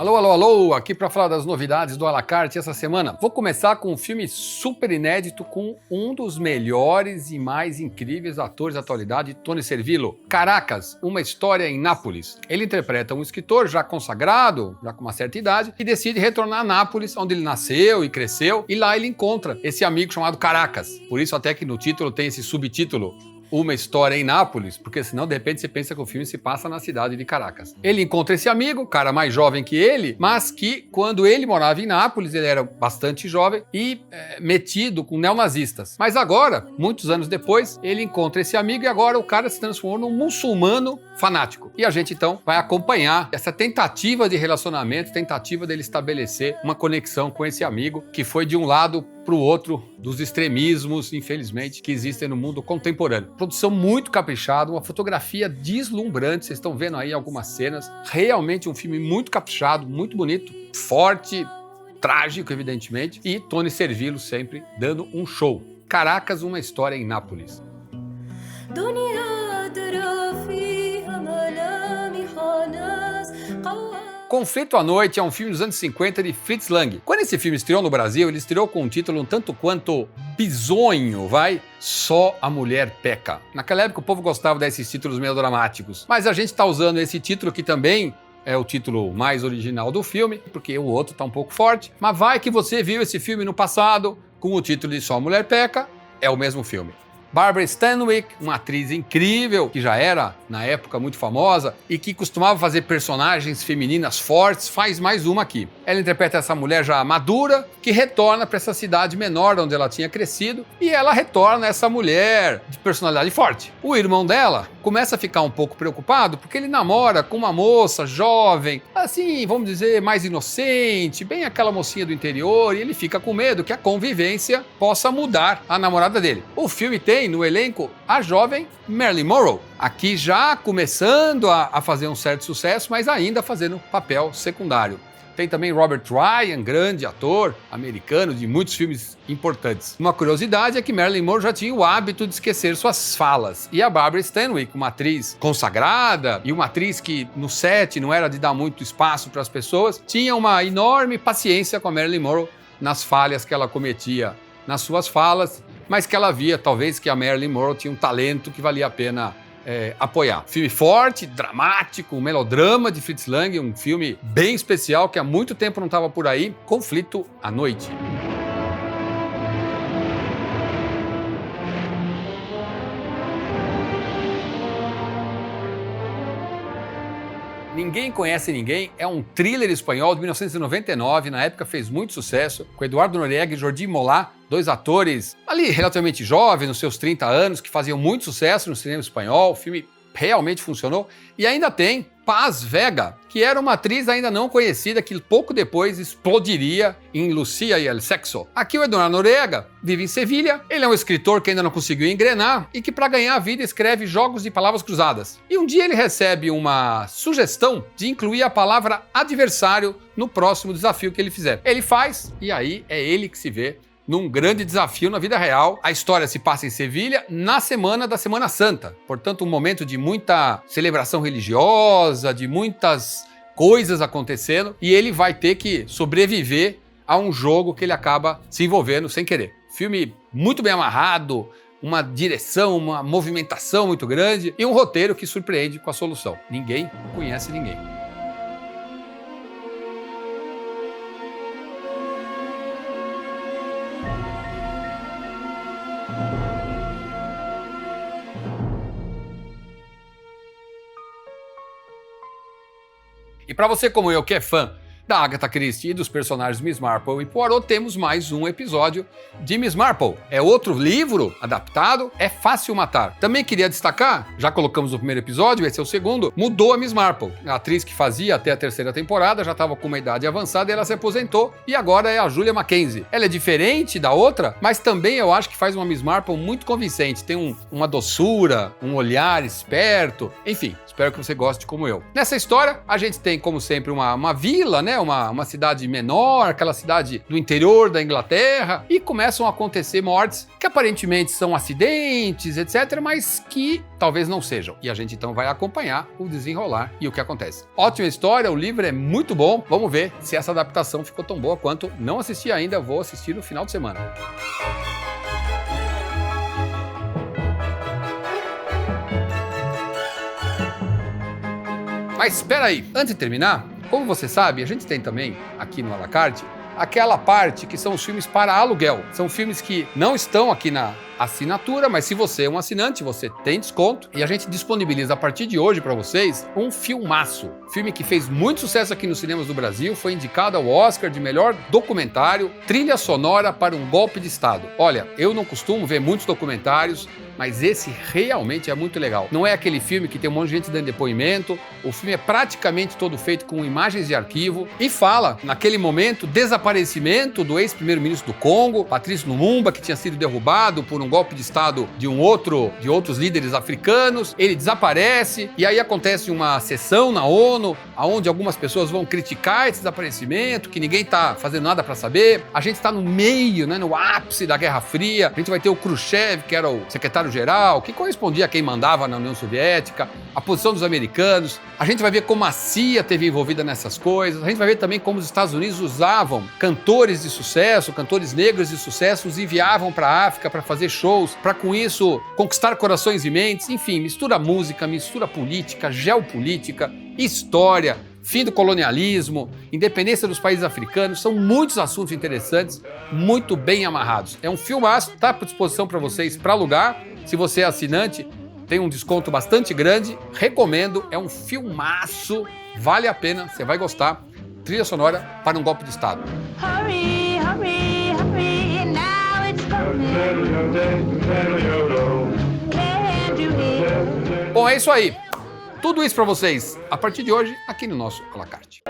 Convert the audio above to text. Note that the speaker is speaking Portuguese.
Alô, alô, alô, aqui para falar das novidades do à la carte essa semana. Vou começar com um filme super inédito com um dos melhores e mais incríveis atores da atualidade, Tony Servillo. Caracas, uma história em Nápoles. Ele interpreta um escritor já consagrado, já com uma certa idade, que decide retornar a Nápoles, onde ele nasceu e cresceu, e lá ele encontra esse amigo chamado Caracas. Por isso até que no título tem esse subtítulo, Uma História em Nápoles, porque senão de repente você pensa que o filme se passa na cidade de Caracas. Ele encontra esse amigo, cara mais jovem que ele, mas que quando ele morava em Nápoles, ele era bastante jovem e metido com neonazistas. Mas agora, muitos anos depois, ele encontra esse amigo e agora o cara se transformou num muçulmano fanático. E a gente então vai acompanhar essa tentativa de relacionamento, tentativa dele estabelecer uma conexão com esse amigo que foi de um lado para o outro dos extremismos, infelizmente, que existem no mundo contemporâneo. Produção muito caprichada, uma fotografia deslumbrante, vocês estão vendo aí algumas cenas, realmente um filme muito caprichado, muito bonito, forte, trágico, evidentemente, e Tony Servillo sempre dando um show. Caracas, uma história em Nápoles. Conflito à Noite é um filme dos anos 50 de Fritz Lang. Quando esse filme estreou no Brasil, ele estreou com um título um tanto quanto bizonho, Só a Mulher Peca. Naquela época o povo gostava desses títulos melodramáticos, mas a gente está usando esse título que também é o título mais original do filme, porque o outro está um pouco forte, mas vai que você viu esse filme no passado com o título de Só a Mulher Peca, é o mesmo filme. Barbara Stanwyck, uma atriz incrível, que já era, na época, muito famosa e que costumava fazer personagens femininas fortes, faz mais uma aqui. Ela interpreta essa mulher já madura, que retorna para essa cidade menor onde ela tinha crescido, e ela retorna essa mulher de personalidade forte. O irmão dela começa a ficar um pouco preocupado porque ele namora com uma moça jovem, assim, vamos dizer, mais inocente, bem aquela mocinha do interior, e ele fica com medo que a convivência possa mudar a namorada dele. O filme tem no elenco a jovem Marilyn Monroe, aqui já começando a fazer um certo sucesso, mas ainda fazendo papel secundário. Tem também Robert Ryan, grande ator americano de muitos filmes importantes. Uma curiosidade é que Marilyn Monroe já tinha o hábito de esquecer suas falas. E a Barbara Stanwyck, uma atriz consagrada e uma atriz que no set não era de dar muito espaço para as pessoas, tinha uma enorme paciência com a Marilyn Monroe nas falhas que ela cometia nas suas falas, mas que ela via talvez que a Marilyn Monroe tinha um talento que valia a pena apoiar. Filme forte, dramático, um melodrama de Fritz Lang, um filme bem especial que há muito tempo não estava por aí, Conflito à Noite. Ninguém Conhece Ninguém é um thriller espanhol de 1999, na época fez muito sucesso, com Eduardo Noriega e Jordi Mollà, dois atores ali relativamente jovens, nos seus 30 anos, que faziam muito sucesso no cinema espanhol. O filme realmente funcionou. E ainda tem Paz Vega, que era uma atriz ainda não conhecida, que pouco depois explodiria em Lucia y el Sexo. Aqui o Eduardo Noriega vive em Sevilha, ele é um escritor que ainda não conseguiu engrenar e que para ganhar a vida escreve jogos de palavras cruzadas. E um dia ele recebe uma sugestão de incluir a palavra adversário no próximo desafio que ele fizer. Ele faz e aí é ele que se vê num grande desafio na vida real. A história se passa em Sevilha na semana da Semana Santa. Portanto, um momento de muita celebração religiosa, de muitas coisas acontecendo, e ele vai ter que sobreviver a um jogo que ele acaba se envolvendo sem querer. Filme muito bem amarrado, uma direção, uma movimentação muito grande e um roteiro que surpreende com a solução. Ninguém conhece ninguém. E para você como eu, que é fã da Agatha Christie e dos personagens Miss Marple e Poirot, temos mais um episódio de Miss Marple. É outro livro adaptado, É Fácil Matar. Também queria destacar, já colocamos no primeiro episódio, esse é o segundo, mudou a Miss Marple. A atriz que fazia até a terceira temporada já estava com uma idade avançada e ela se aposentou, e agora é a Julia Mackenzie. Ela é diferente da outra, mas também eu acho que faz uma Miss Marple muito convincente. Tem uma doçura, um olhar esperto, enfim, espero que você goste como eu. Nessa história, a gente tem, como sempre, uma vila, né? Uma cidade menor, aquela cidade do interior da Inglaterra, e começam a acontecer mortes que aparentemente são acidentes, etc., mas que talvez não sejam. E a gente então vai acompanhar o desenrolar e o que acontece. Ótima história, o livro é muito bom. Vamos ver se essa adaptação ficou tão boa quanto. Não assisti ainda, vou assistir no final de semana. Mas espera aí, antes de terminar, como você sabe, a gente tem também aqui no à la carte aquela parte que são os filmes para aluguel. São filmes que não estão aqui na assinatura, mas se você é um assinante, você tem desconto. E a gente disponibiliza a partir de hoje para vocês um filmaço. Filme que fez muito sucesso aqui nos cinemas do Brasil, foi indicado ao Oscar de melhor documentário, trilha sonora para um golpe de Estado. Olha, eu não costumo ver muitos documentários, mas esse realmente é muito legal. Não é aquele filme que tem um monte de gente dando depoimento, o filme é praticamente todo feito com imagens de arquivo e fala, naquele momento, desaparecimento do ex-primeiro-ministro do Congo, Patrice Lumumba, que tinha sido derrubado por um golpe de Estado de outros líderes africanos. Ele desaparece e aí acontece uma sessão na ONU, onde algumas pessoas vão criticar esse desaparecimento, que ninguém está fazendo nada para saber. A gente está no meio, né, no ápice da Guerra Fria. A gente vai ter o Khrushchev, que era o secretário-geral, que correspondia a quem mandava na União Soviética, a posição dos americanos. A gente vai ver como a CIA esteve envolvida nessas coisas. A gente vai ver também como os Estados Unidos usavam cantores de sucesso, cantores negros de sucesso, os enviavam para a África para fazer shows, para com isso conquistar corações e mentes. Enfim, mistura música, mistura política, geopolítica, história, fim do colonialismo, independência dos países africanos. São muitos assuntos interessantes, muito bem amarrados. É um filmaço, está à disposição para vocês para alugar. Se você é assinante, tem um desconto bastante grande. Recomendo, é um filmaço, vale a pena, você vai gostar. Trilha sonora para um golpe de Estado. Hurry, hurry, hurry, now it's coming. Can't you hear? Bom, é isso aí. Tudo isso para vocês a partir de hoje aqui no nosso à la carte.